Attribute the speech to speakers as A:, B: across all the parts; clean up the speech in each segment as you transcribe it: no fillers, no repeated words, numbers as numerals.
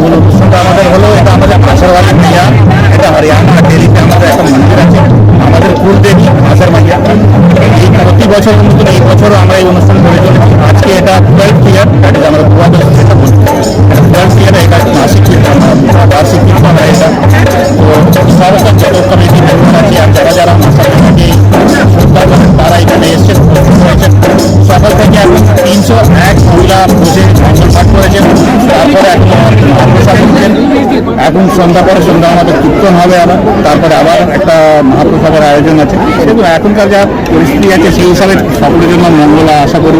A: মূল অনুষ্ঠানটা আমাদের হলো এটা আমাদের মাসারওয়ালি মাইয়া, এটা হরিয়ানা দিল্লিতে আমাদের একটা মন্দির আছে আমাদের কুলদেবী মাসার মাইয়া। এই প্রতি বছরের মতন এই বছরও আমরা এই অনুষ্ঠান করে চলেছি। আজকে এটা 12th ইয়ার, দ্যাট ইজ আমরা 12th ইয়ার এটা মাসিক কীর্তন বার্ষিক কীর্তন হয় এটা। তো সমস্ত যত কমিটি মেম্বার আছে আর যারা যারা মাসার মাইয়াকে শ্রদ্ধা করেন তারা এখানে এসছেন, হয়েছেন। সকাল থেকে এখন 301 মহিলা বসে মঙ্গল পাঠ করেছেন, তারপরে এখন প্রসাদ হচ্ছেন। এখন সন্ধ্যা পরে সন্ধ্যা আমাদের কীর্তন হবে আবার, তারপরে আবার একটা মহাপ্রসাদের আয়োজন আছে। সেগুলো এখনকার যা পরিস্থিতি আছে সেই হিসাবে সকলের জন্য মঙ্গল আশা করি,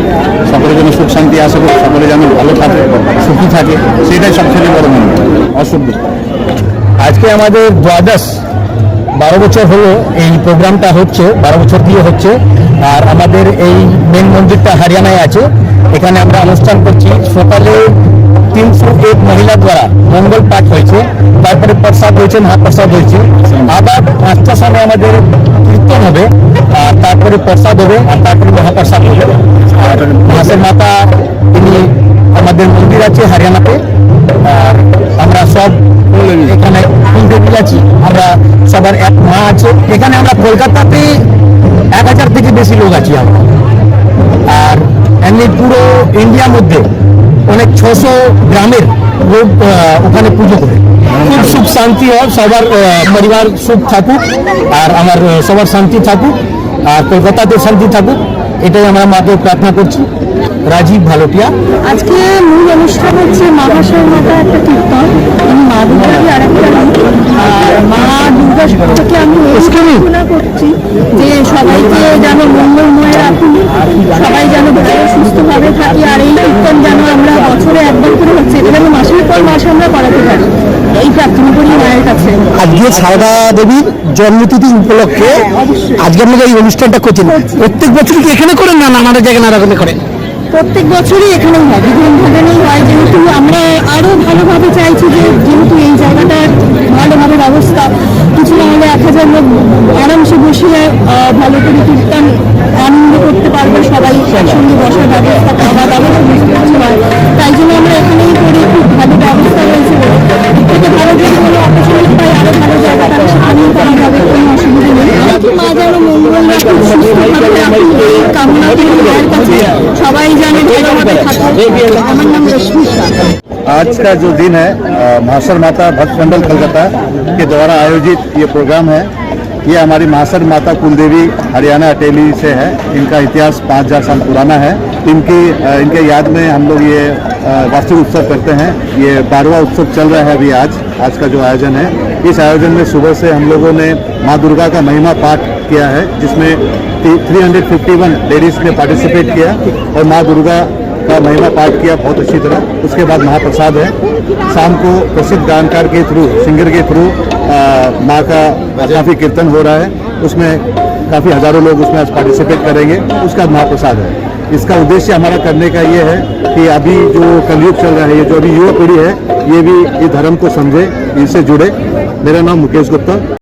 A: সকলের জন্য সুখ শান্তি আশা করি, সকলে যেন ভালো থাকে, সুখী থাকে, সেটাই সবথেকে বড় মঙ্গল। অসুবিধা
B: আজকে আমাদের 12 বছর হলো এই প্রোগ্রামটা হচ্ছে, 12 বছর দিয়ে হচ্ছে। আর আমাদের এই মেন মন্দিরটা হরিয়ানায় আছে, এখানে আমরা অনুষ্ঠান করছি। সকালে 301 মহিলা দ্বারা মঙ্গল পাঠ হয়েছে, তারপরে প্রসাদ হয়েছে, মহাপ্রসাদ হয়েছে। আবার 5টার সময় আমাদের কীর্তন হবে, আর তারপরে প্রসাদ হবে, আর তারপরে মহাপ্রসাদ হবে। আর মাসের মাতা তিনি আমাদের মন্দির আছে হরিয়ানাতে, আর আমরা সব এখানে কুলদেবী আছি, আমরা সবার এক মা আছে। এখানে আমরা কলকাতাতে 1000 থেকে বেশি লোক আছি আমরা। আর এমনি পুরো ইন্ডিয়ার মধ্যে অনেক 600 গ্রামের লোক ওখানে পুজো করে। খুব সুখ শান্তি হয়, সবার পরিবার সুখ থাকুক, আর আমার সবার শান্তি থাকুক, আর কলকাতাতে শান্তি থাকুক, এটাই আমরা মাকে প্রার্থনা করছি। রাজীব ভালোটিয়া।
C: আজকে মূল অনুষ্ঠান হচ্ছে মহাশয় মাতা একটা কীর্তন, আমি মা দুর্গাকে আরেকটা আর মা দুর্গা থেকে আমি প্রার্থনা করছি যে সবাইকে যেন মঙ্গলময় রাখুন, সবাই যেন ভালো সুস্থভাবে থাকি। আর এই কীর্তন যেন আমরা বছরে একবার করে হচ্ছে, এটা যেন মাসের পর মাসে আমরা করাতে পারি, এই প্রার্থনা করি মায়ের কাছে।
B: আজকে সারদা দেবীর জন্মতিথি উপলক্ষে আজকে আপনারা এই অনুষ্ঠানটা করছেন। প্রত্যেক বছর কি এখানে করেন না নানা জায়গায় নানা রকমের করেন?
C: প্রত্যেক বছরই এখানেই হয়, বিভিন্ন ভাগানেই হয়। যেহেতু আমরা আরও ভালোভাবে চাইছি যে যেহেতু এই জায়গাটার ভালোভাবে ব্যবস্থা, কিছু না হলে 1000 লোক আরামসে বসে ভালো করে কীর্তন আনন্দ করতে পারবে, সবাই একসঙ্গে বসার ব্যবস্থা, খাওয়া দাওয়া সমস্ত কিছু হয়। তাই জন্য আমরা এখানেই করি, খুব ভালো ব্যবস্থা রয়েছে। থেকে ভালো যদি কোনো অপরচুনিটি পাই আরও ভালো জায়গা, তাহলে সেখানেই করা যাবে, কোনো অসুবিধা নেই। মা যেন মঙ্গল রাখুন, সুস্থভাবে রাখুন, এই কামনা করি মায়ের কাছে। সবাই জানে ভালোভাবে থাকে। আমার নাম রশ্মি শাহ।
A: आज का जो दिन है महासर माता भक्त मंडल कलकत्ता के द्वारा आयोजित ये प्रोग्राम है। ये हमारी महासर माता कुलदेवी हरियाणा अटेली से है। इनका इतिहास 5000 साल पुराना है। इनके याद में हम लोग ये वार्षिक उत्सव करते हैं। ये 12वां उत्सव चल रहा है अभी आज का जो आयोजन है। इस आयोजन में सुबह से हम लोगों ने माँ दुर्गा का महिमा पाठ किया है, जिसमें 351 लेडीज ने पार्टिसिपेट किया और माँ दुर्गा का महिमा पाठ किया बहुत अच्छी तरह। उसके बाद महाप्रसाद है। शाम को प्रसिद्ध गायनकार के थ्रू, सिंगर के थ्रू माँ का काफ़ी कीर्तन हो रहा है। उसमें काफ़ी हज़ारों लोग उसमें आज पार्टिसिपेट करेंगे। उसके बाद महाप्रसाद है। इसका उद्देश्य हमारा करने का ये है कि अभी जो कलयुग चल रहा है, ये जो अभी युवा पीढ़ी है, ये भी ये धर्म को समझे, इससे जुड़े। मेरा नाम मुकेश गुप्ता।